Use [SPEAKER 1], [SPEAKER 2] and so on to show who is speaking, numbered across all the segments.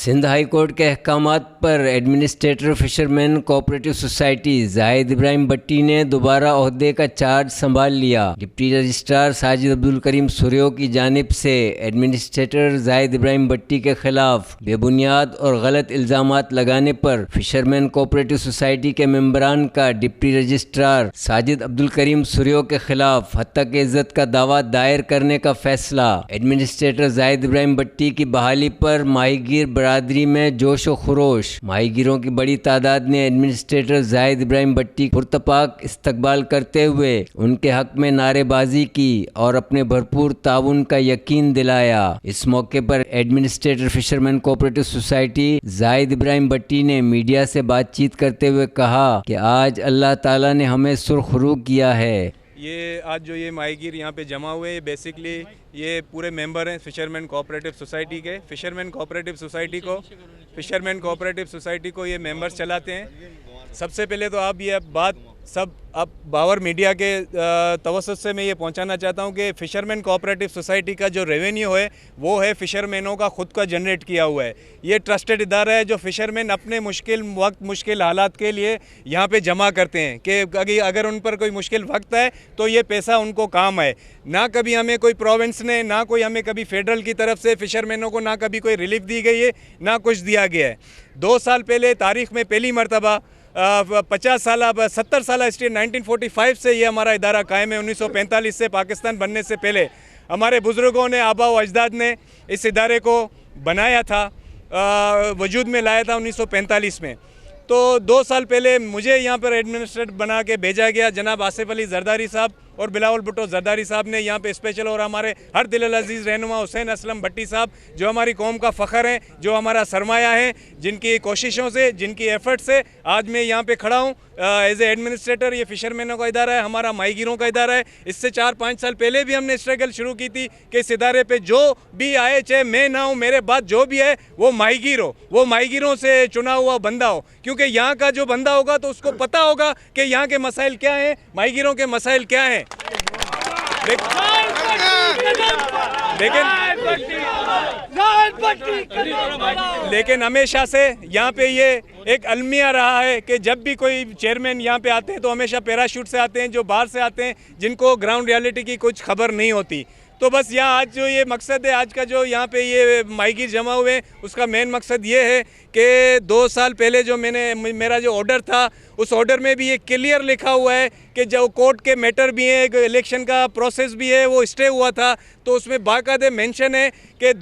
[SPEAKER 1] Sindh high court के अहकामात पर administrator fisherman cooperative society Zahid Ibrahim Bhatti ने दोबारा ओहदे का चार्ज संभाल लिया। डिप्टी रजिस्ट्रार साजिद अब्दुल करीम सुरियो की जानिब से एडमिनिस्ट्रेटर जाहिद इब्राहिम भट्टी के खिलाफ बेबुनियाद और गलत इल्ज़ामात लगाने पर फिशरमैन कोऑपरेटिव सोसाइटी के मेंबरान का डिप्टी रजिस्ट्रार साजिद अब्दुल करीम सुरियो के खिलाफ हत्तक इज़्ज़त का दावा दायर करने का फैसला। एडमिनिस्ट्रेटर जाहिद इब्राहिम भट्टी की बहाली पर माहीगीर बरादरी में जोश व खरोश। माहीगीरों की बड़ी तादाद ने एडमिनिस्ट्रेटर जाहिद इब्राहिम भट्टी पुरतपाक इस्तकबाल करते हुए उनके हक में नारेबाजी की और अपने भरपूर ताउन का यकीन दिलाया। इस मौके पर administrator fisherman cooperative society Zahid Ibrahim Bhatti ने मीडिया से बातचीत करते हुए कहा कि आज अल्लाह ताला ने हमें सुरखरू किया है।
[SPEAKER 2] ये आज जो ये माहीगीर यहाँ पे जमा हुए हैं, बेसिकली ये पूरे मेंबर हैं फिशरमैन कोऑपरेटिव सोसाइटी के। फिशरमैन कोऑपरेटिव सोसाइटी को ये मेंबर्स चलाते हैं। सबसे पहले तो आप ये बात सब अब बावर मीडिया के तवस्सुत से मैं ये पहुंचाना चाहता हूं कि फ़िशरमैन कोऑपरेटिव सोसाइटी का जो रेवेन्यू है वो है फ़िशरमैनों का ख़ुद का जनरेट किया हुआ है। ये ट्रस्टेड इदारा है जो फ़िशरमैन अपने मुश्किल वक्त मुश्किल हालात के लिए यहाँ पे जमा करते हैं कि अगर उन पर कोई मुश्किल वक्त है तो ये पैसा उनको काम है। ना कभी हमें कोई प्रोविंस ने, ना कोई हमें कभी फेडरल की तरफ से फ़िशरमैनों को ना कभी कोई रिलीफ दी गई है, ना कुछ दिया गया है। 2 साल पहले तारीख़ में पहली मरतबा 70 साल हिस्ट्री 1945 से ये हमारा इदारा कायम है। 1945 से पाकिस्तान बनने से पहले हमारे बुज़ुर्गों ने, आबा व अजदाद ने इस इदारे को बनाया था, वजूद में लाया था 1945 में। तो 2 साल पहले मुझे यहाँ पर एडमिनिस्ट्रेटर बना के भेजा गया। जनाब आसिफ अली जरदारी साहब और बिलावल भुट्टो जरदारी साहब ने यहाँ पे स्पेशल, और हमारे हर दिल अजीज़ रहनुमा हुसैन असलम भट्टी साहब जो हमारी कौम का फ़ख्र हैं, जो हमारा सरमाया है, जिनकी कोशिशों से, जिनकी एफ़र्ट से आज मैं यहाँ पे खड़ा हूँ एज ए एडमिनिस्ट्रेटर। ये फ़िशरमैनों का इदारा है, हमारा माहीगीरों का इदारा है। इससे 4-5 साल पहले भी हमने स्ट्रगल शुरू की थी कि इस इदारे पे जो भी आए, चाहे मैं ना हूँ, मेरे बाद जो भी है वो माहीगीर हो, वो माहीगीरों से चुना हुआ बंदा हो। क्योंकि यहाँ का जो बंदा होगा तो उसको पता होगा कि यहाँ के मसाइल क्या हैं, माहीगीरों के मसाइल क्या हैं। लेकिन हमेशा से यहाँ पे ये एक अलमिया रहा है कि जब भी कोई चेयरमैन यहाँ पे आते हैं तो हमेशा पैराशूट से आते हैं, जो बाहर से आते हैं, जिनको ग्राउंड रियलिटी की कुछ खबर नहीं होती। तो बस यहाँ आज जो ये मकसद है, आज का जो यहाँ पे ये माहीगीर जमा हुए हैं, उसका मेन मकसद ये है कि 2 साल पहले जो मेरा जो ऑर्डर था, उस ऑर्डर में भी ये क्लियर लिखा हुआ है कि जो कोर्ट के मैटर भी हैं, इलेक्शन का प्रोसेस भी है, वो स्टे हुआ था, तो उसमें बाकायदे मेंशन है कि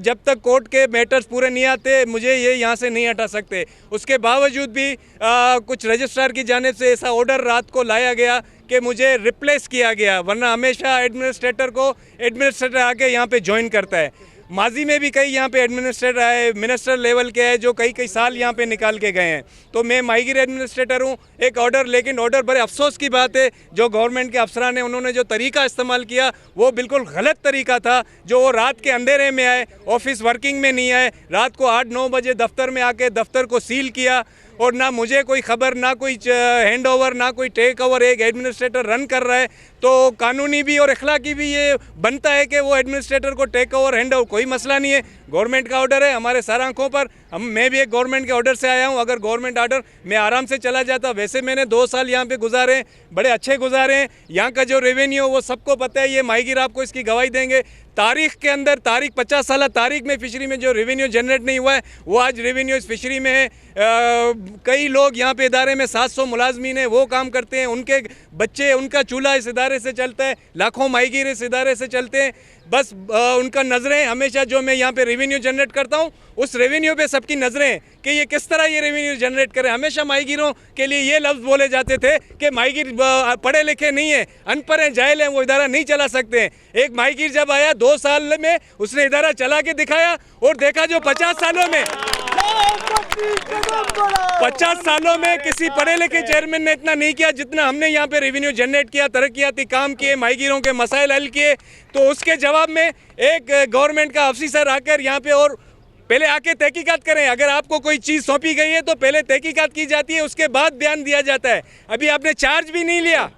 [SPEAKER 2] जब तक कोर्ट के मैटर्स पूरे नहीं आते मुझे ये यहाँ से नहीं हटा सकते। उसके बावजूद भी कुछ रजिस्ट्रार की जानिब से ऐसा ऑर्डर रात को लाया गया कि मुझे रिप्लेस किया गया, वरना हमेशा एडमिनिस्ट्रेटर आके यहाँ पे ज्वाइन करता है। माजी में भी कई यहाँ पे एडमिनिस्ट्रेटर आए, मिनिस्टर लेवल के आए, जो कई साल यहाँ पे निकाल के गए हैं। तो मैं माहीगीर एडमिनिस्ट्रेटर हूँ। एक ऑर्डर, लेकिन ऑर्डर बड़े अफसोस की बात है, जो गवर्नमेंट के अफसरान ने उन्होंने जो तरीका इस्तेमाल किया वो बिल्कुल गलत तरीका था। जो वो रात के अंधेरे में आए, ऑफिस वर्किंग में नहीं आए, रात को 8-9 बजे दफ्तर में आके दफ्तर को सील किया, और ना मुझे कोई खबर, ना कोई हैंड ओवर, ना कोई टेक ओवर। एक एडमिनिस्ट्रेटर रन कर रहा है तो कानूनी भी और अखलाकी भी ये बनता है कि वो एडमिनिस्ट्रेटर को टेक ओवर, हैंड ओवर, कोई मसला नहीं है। गवर्नमेंट का ऑर्डर है हमारे सर आंखों पर, मैं भी एक गवर्नमेंट के ऑर्डर से आया हूँ। अगर गवर्नमेंट ऑर्डर, मैं आराम से चला जाता। वैसे मैंने 2 साल यहाँ पे गुजारे, बड़े अच्छे गुजारे हैं। यहाँ का जो रेवेन्यू वो सबको पता है, ये माहीगीर आपको इसकी गवाही देंगे। तारीख के अंदर, 50 साल तारीख में फिशरी में जो रेवेन्यू जनरेट नहीं हुआ है वो आज रेवेन्यू इस फिशरी में है। कई लोग यहाँ पे इदारे में 700 मुलाजमीन हैं, वो काम करते हैं, उनके बच्चे, उनका चूल्हा इस इदारे से चलता है, लाखों माहीगीर इस इदारे से चलते हैं। बस उनका नज़रें हमेशा, जो मैं यहाँ पे रेवेन्यू जनरेट करता हूँ उस रेवेन्यू पे सबकी नज़रें कि ये किस तरह ये रेवेन्यू जनरेट करें। हमेशा माहीगीरों के लिए ये लफ्ज़ बोले जाते थे कि माहीगीर पढ़े लिखे नहीं है, अनपढ़ हैं, जाहिल हैं, वो इदारा नहीं चला सकते हैं। एक माहीगीर जब आया 2 साल में उसने इदारा चला के दिखाया, और देखा जो 50 सालों में किसी पढ़े लिखे चेयरमैन ने इतना नहीं किया जितना हमने यहाँ पे रेवेन्यू जनरेट किया, तरक्याती काम किए, माहीगीरों के मसाइल हल किए। तो उसके जवाब में एक गवर्नमेंट का अफसर आकर यहाँ पे, और पहले आके तहकीकात करें। अगर आपको कोई चीज़ सौंपी गई है तो पहले तहकीकात की जाती है, उसके बाद बयान दिया जाता है। अभी आपने चार्ज भी नहीं लिया,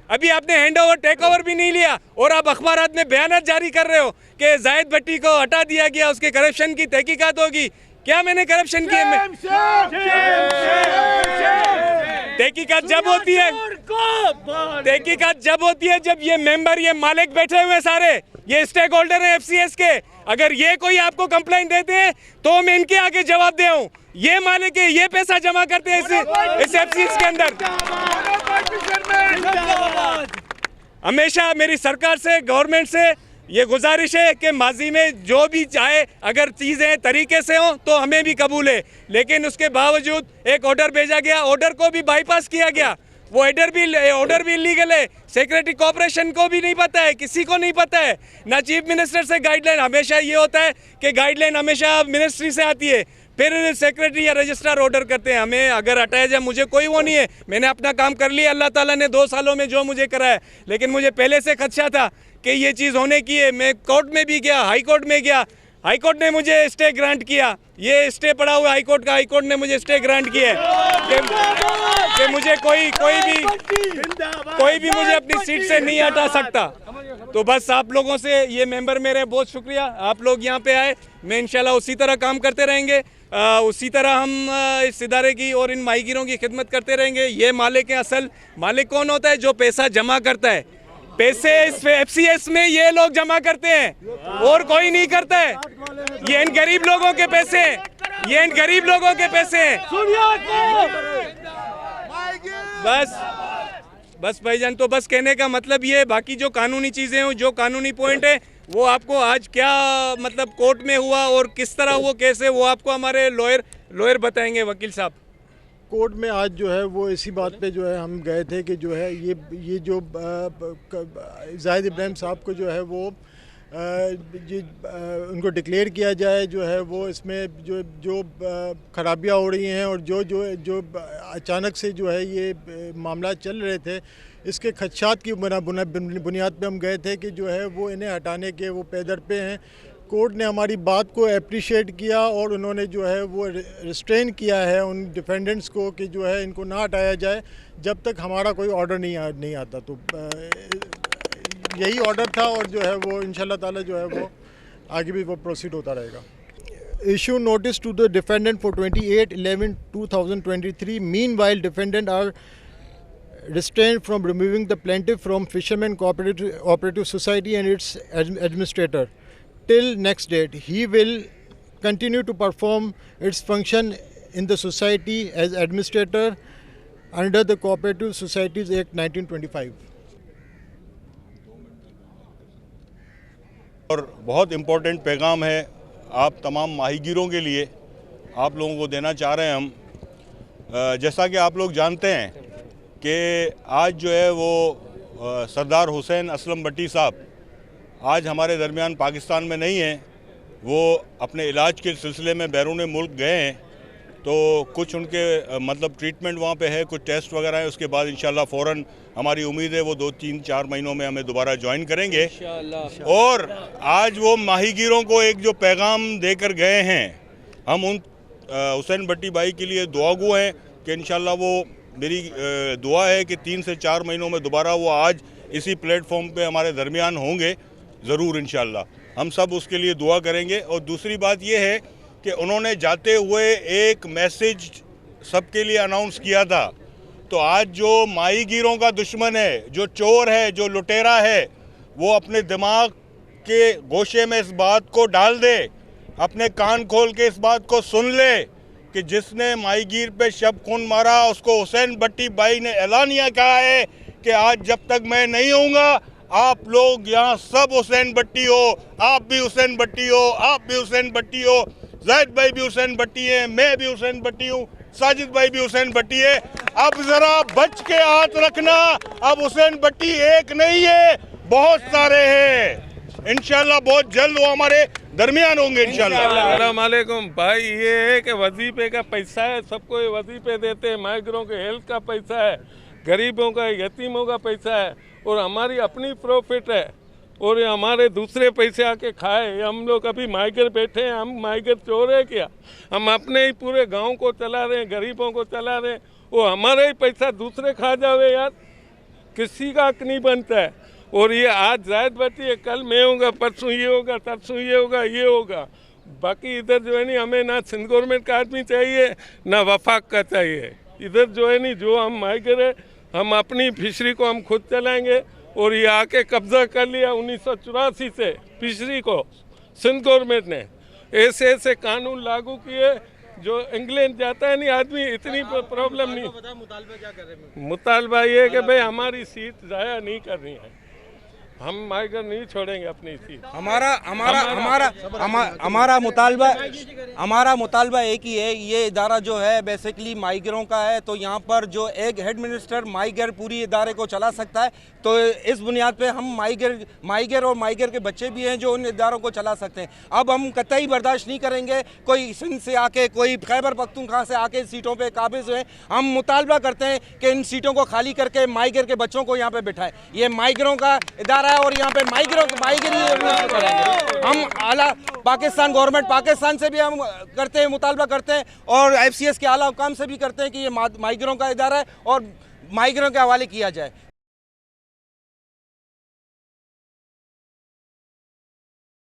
[SPEAKER 2] अभी आपने हैंड ओवर, टेक ओवर भी नहीं लिया, और आप अखबारात में बयान जारी कर रहे हो कि जाहिद भट्टी को हटा दिया गया, उसके करप्शन की तहकीकात होगी। क्या मैंने करप्शन किए? तहकीकात जब होती है, तहकीकात जब होती है जब ये मेंबर, ये मालिक बैठे हुए सारे, ये स्टेक होल्डर हैं FCS के, अगर ये कोई आपको कंप्लेंट देते हैं तो मैं इनके आगे जवाब दे हूँ। ये मालिक है, ये पैसा जमा करते हैं इस FCS के अंदर। हमेशा मेरी सरकार से, गवर्नमेंट से ये गुजारिश है कि माजी में जो भी चाहे, अगर चीज़ें तरीके से हों तो हमें भी कबूल है, लेकिन उसके बावजूद एक ऑर्डर भेजा गया, ऑर्डर को भी बाईपास किया गया। वो ऑर्डर भी इलीगल है। सेक्रेटरी कॉर्पोरेशन को भी नहीं पता है, किसी को नहीं पता है, ना चीफ मिनिस्टर से गाइडलाइन। हमेशा ये होता है कि गाइडलाइन हमेशा मिनिस्ट्री से आती है, फिर सेक्रेटरी या रजिस्ट्रार ऑर्डर करते हैं। हमें अगर हटाया जाए, मुझे कोई वो नहीं है, मैंने अपना काम कर लिया, अल्लाह ताला ने 2 सालों में जो मुझे करा है, लेकिन मुझे पहले से खदशा था कि ये चीज़ होने की है। मैं कोर्ट में भी गया, हाई कोर्ट में गया, हाई कोर्ट ने मुझे स्टे ग्रांट किया। ये स्टे पड़ा हुआ हाई कोर्ट का, हाई कोर्ट ने मुझे स्टे ग्रांट किया है कि मुझे कोई भी मुझे अपनी सीट से नहीं हटा सकता। तो बस आप लोगों से, ये मेंबर मेरे, बहुत शुक्रिया, आप लोग यहाँ पे आए। मैं इंशाल्लाह उसी तरह काम करते रहेंगे, उसी तरह हम इस इदारे की और इन माहीगीरों की खिदमत करते रहेंगे। ये मालिक है, असल मालिक कौन होता है? जो पैसा जमा करता है। पैसे इस FCS में ये लोग जमा करते हैं और कोई नहीं करता है। ये इन गरीब लोगों के पैसे हैं, ये इन गरीब लोगों के पैसे हैं। बस भाईजान, तो बस कहने का मतलब ये है। बाकी जो कानूनी चीज़ें हैं, जो कानूनी पॉइंट है, वो आपको आज क्या मतलब कोर्ट में हुआ और किस तरह वो केस है, वो आपको हमारे लॉयर बताएंगे, वकील साहब।
[SPEAKER 3] कोर्ट में आज जो है वो इसी बात पे जो है हम गए थे कि जो है ये जो जाहिद इब्राहिम साहब को जो है वो उनको डिक्लेयर किया जाए, जो है वो इसमें जो खराबियाँ हो रही हैं और जो अचानक से जो है ये मामला चल रहे थे, इसके खदशात की बुनियाद पे हम गए थे कि जो है वो इन्हें हटाने के वो पैदर पे हैं। कोर्ट ने हमारी बात को अप्रिशिएट किया और उन्होंने जो है वो रिस्ट्रेन किया है उन डिफेंडेंट्स को कि जो है इनको ना हटाया जाए जब तक हमारा कोई ऑर्डर नहीं आता। तो यही ऑर्डर था और जो है वो इंशाल्लाह ताला जो है वो आगे भी वो प्रोसीड होता रहेगा। Issue notice to the defendant for 28/11/2023। Meanwhile defendant are restrained from removing the plaintiff from Fishermen Cooperative Society and its administrator till next date. He will continue to perform its function in the society as administrator under the Cooperative Societies Act 1925.
[SPEAKER 4] और बहुत important पैगाम है आप तमाम माहीगीरों के लिए आप लोगों को देना चाह रहे हैं हम। जैसा कि आप लोग जानते हैं कि आज जो है वो सरदार हुसैन असलम भट्टी साहब आज हमारे दरमियान पाकिस्तान में नहीं हैं। वो अपने इलाज के सिलसिले में बैरून मुल्क गए हैं, तो कुछ उनके मतलब ट्रीटमेंट वहाँ पे है, कुछ टेस्ट वगैरह है। उसके बाद इंशाल्लाह फ़ौरन हमारी उम्मीद है वो 2-3-4 महीनों में हमें दोबारा ज्वाइन करेंगे। और आज वो माहीगीरों को एक जो पैगाम देकर गए हैं, हम उन हुसैन भट्टी भाई के लिए दुआगो हैं कि इंशाल्लाह वो, मेरी दुआ है कि 3 से 4 महीनों में दोबारा वो आज इसी प्लेटफॉर्म पे हमारे दरमियान होंगे ज़रूर इंशाल्लाह। हम सब उसके लिए दुआ करेंगे। और दूसरी बात ये है कि उन्होंने जाते हुए एक मैसेज सबके लिए अनाउंस किया था। तो आज जो माहीगीरों का दुश्मन है, जो चोर है, जो लुटेरा है, वो अपने दिमाग के गोशे में इस बात को डाल दे, अपने कान खोल के इस बात को सुन ले कि जिसने माहीगीर पे शब खून मारा उसको हुसैन भट्टी भाई ने ऐलानिया कहा है कि आज जब तक मैं नहीं होऊंगा आप लोग यहाँ सब हुसैन भट्टी हो, आप भी हुसैन भट्टी हो, आप भी हुसैन भट्टी हो, जाहिद भाई भी हुसैन भट्टी है, मैं भी हुसैन भट्टी हूँ, साजिद भाई भी हुसैन भट्टी है। अब जरा बच के हाथ रखना, अब हुसैन भट्टी एक नहीं है, बहुत सारे हैं। इंशाल्लाह बहुत जल्द वो हमारे दरमियान होंगे इंशाल्लाह।
[SPEAKER 5] अस्सलाम वालेकुम भाई। ये है कि वजीफे का पैसा है, सबको ये वजीफे देते हैं, माइग्रों के हेल्थ का पैसा है, गरीबों का, यतीमों का पैसा है, और हमारी अपनी प्रॉफिट है, और ये हमारे दूसरे पैसे आके खाए। हम लोग अभी माइगर बैठे हैं, हम माइगर चोर है क्या? हम अपने ही पूरे गांव को चला रहे हैं, गरीबों को चला रहे हैं, वो हमारा ही पैसा दूसरे खा जावे यार, किसी का हक नहीं बनता है। और ये आज जाहिद भट्टी है, कल मैं होगा, परसों ये होगा, तरसों ये होगा, ये होगा। बाकी इधर जो है नहीं, हमें ना सिंध गवर्नमेंट का आदमी चाहिए ना वफाक का चाहिए। इधर जो है नहीं, जो हम माइगर है, हम अपनी फिशरी को हम खुद चलाएंगे। और ये आके कब्जा कर लिया 1984 से फिशरी को सिंध गवर्नमेंट ने, ऐसे ऐसे कानून लागू किए जो इंग्लैंड जाता है नहीं आदमी, इतनी प्रॉब्लम नहीं। मुतालबा क्या कर रहे हैं? मुतालबा ये कि भाई हमारी सीट ज़ाया नहीं करनी है, हम माइगर नहीं छोड़ेंगे अपनी सीट।
[SPEAKER 6] हमारा मुतालबा एक ही है, ये इदारा जो है बेसिकली माइगरों का है, तो यहाँ पर जो एक हेड मिनिस्टर माइगर पूरी इदारे को चला सकता है, तो इस बुनियाद पे हम माइगर और माइगर के बच्चे भी हैं जो उन इदारों को चला सकते हैं। अब हम कतई बर्दाश्त नहीं करेंगे कोई सिंध से आके, कोई खैबर पख्तूनख्वा से आके सीटों पे काबिज हुए। हम मुतालबा करते हैं कि इन सीटों को खाली करके माइगर के बच्चों को यहाँ पे बिठाएं। ये माइगरों का इदारा है और यहाँ पे माइगरी करेंगे हम। आला पाकिस्तान गवर्नमेंट, पाकिस्तान से भी हम करते हैं, मुतालबा करते हैं, और FCS के आला हुकाम से भी करते हैं कि ये माइगरों का इदारा है और माइगरों के हवाले किया जाए।